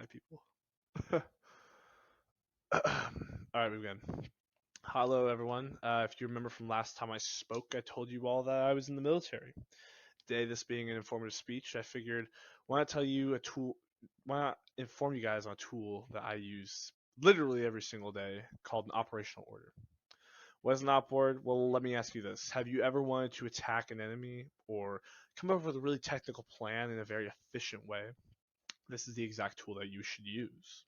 hi people. Alright, we begin. Hello everyone. If you remember from last time I spoke, I told you all that I was in the military. Today, this being an informative speech, I figured why not tell you a tool, why not inform you guys on a tool that I use literally every single day called an operational order. What is an op board? Well, let me ask you this. Have you ever wanted to attack an enemy or come up with a really technical plan in a very efficient way? This is the exact tool that you should use.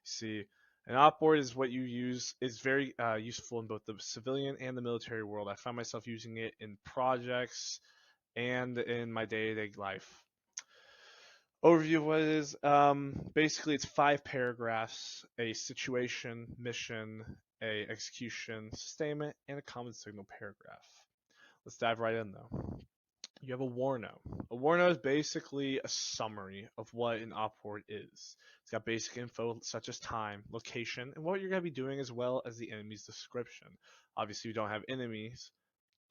See, an op board is what you use. Is very useful in both the civilian and the military world. I find myself using it in projects and in my day-to-day life. Overview of what it is. Basically, it's 5 paragraphs: a situation, mission, a execution, sustainment, and a common signal paragraph. Let's dive right in though. You have a warno. A warno is basically a summary of what an op board is. It's got basic info such as time, location, and what you're going to be doing, as well as the enemy's description. Obviously, you don't have enemies,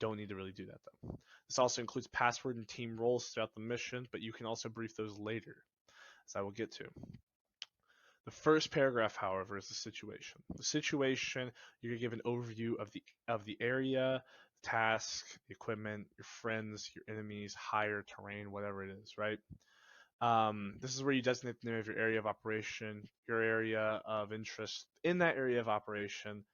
don't need to really do that though. This also includes password and team roles throughout the mission, but you can also brief those later, as I will get to. The first paragraph, however, is the situation. The situation, you're going to give an overview of the area, task, the equipment, your friends, your enemies, higher terrain, whatever it is, right? This is where you designate the name of your area of operation, your area of interest in that area of operation,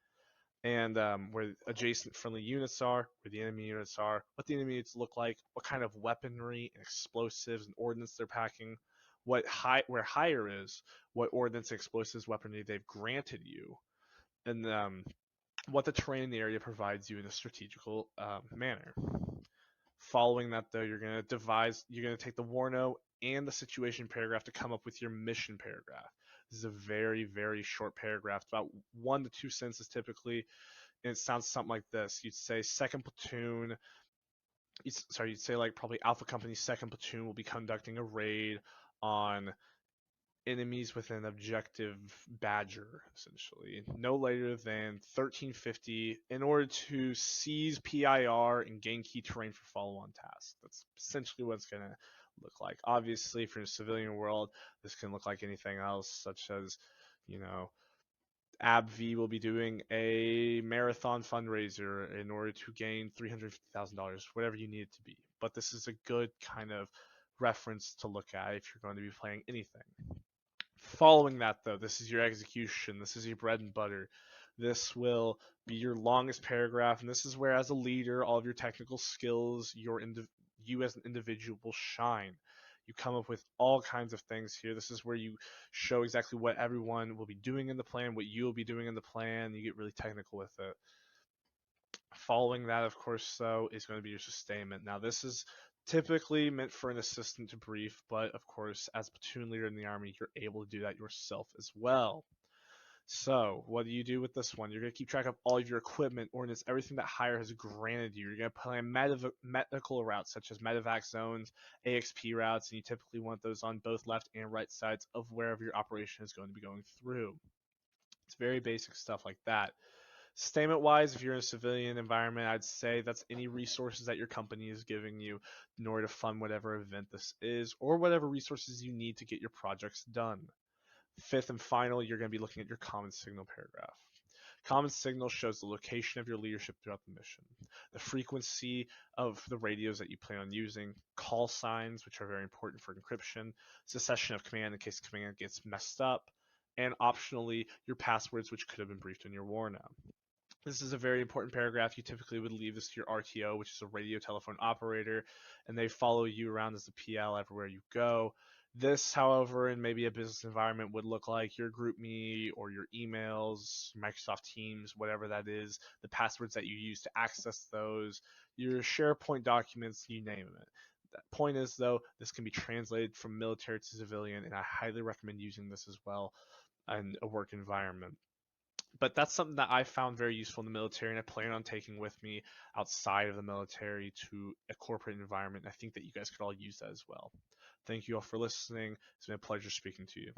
and where adjacent friendly units are, where the enemy units are, what the enemy units look like, what kind of weaponry and explosives and ordnance they're packing, where higher is, what ordnance, explosives, weaponry they've granted you, and what the terrain in the area provides you in a strategical manner. Following that, though, you're going to take the warno and the situation paragraph to come up with your mission paragraph. This is a very, very short paragraph, about 1 to 2 sentences typically, and it sounds something like this. You'd say second platoon, you'd say like probably Alpha Company's second platoon will be conducting a raid on enemies with an objective Badger, essentially, no later than 1350 in order to seize PIR and gain key terrain for follow-on tasks. That's essentially what it's going to look like. Obviously, for the civilian world, this can look like anything else, such as, AbbVie will be doing a marathon fundraiser in order to gain $350,000, whatever you need it to be. But this is a good kind of reference to look at if you're going to be playing anything. Following that, though, this is your execution. This is your bread and butter. This will be your longest paragraph, and this is where, as a leader, all of your technical skills, you as an individual will shine. You come up with all kinds of things here. This is where you show exactly what everyone will be doing in the plan, what you'll be doing in the plan. You get really technical with it. Following that, of course, though, is going to be your sustainment. Now, this is typically meant for an assistant to brief, but of course, as platoon leader in the Army, you're able to do that yourself as well. So, what do you do with this one? You're going to keep track of all of your equipment, ordnance, everything that higher has granted you. You're going to plan medical routes, such as medevac zones, AXP routes, and you typically want those on both left and right sides of wherever your operation is going to be going through. It's very basic stuff like that. Sustainment wise, if you're in a civilian environment, I'd say that's any resources that your company is giving you in order to fund whatever event this is, or whatever resources you need to get your projects done. Fifth and final, you're going to be looking at your common signal paragraph. Common signal shows the location of your leadership throughout the mission, the frequency of the radios that you plan on using, call signs, which are very important for encryption, secession of command in case command gets messed up, and optionally your passwords, which could have been briefed in your warno. This is a very important paragraph. You typically would leave this to your RTO, which is a radio telephone operator, and they follow you around as the PL everywhere you go. This, however, in maybe a business environment would look like your GroupMe or your emails, Microsoft Teams, whatever that is, the passwords that you use to access those, your SharePoint documents, you name it. The point is, though, this can be translated from military to civilian, and I highly recommend using this as well in a work environment. But that's something that I found very useful in the military, and I plan on taking with me outside of the military to a corporate environment. I think that you guys could all use that as well. Thank you all for listening. It's been a pleasure speaking to you.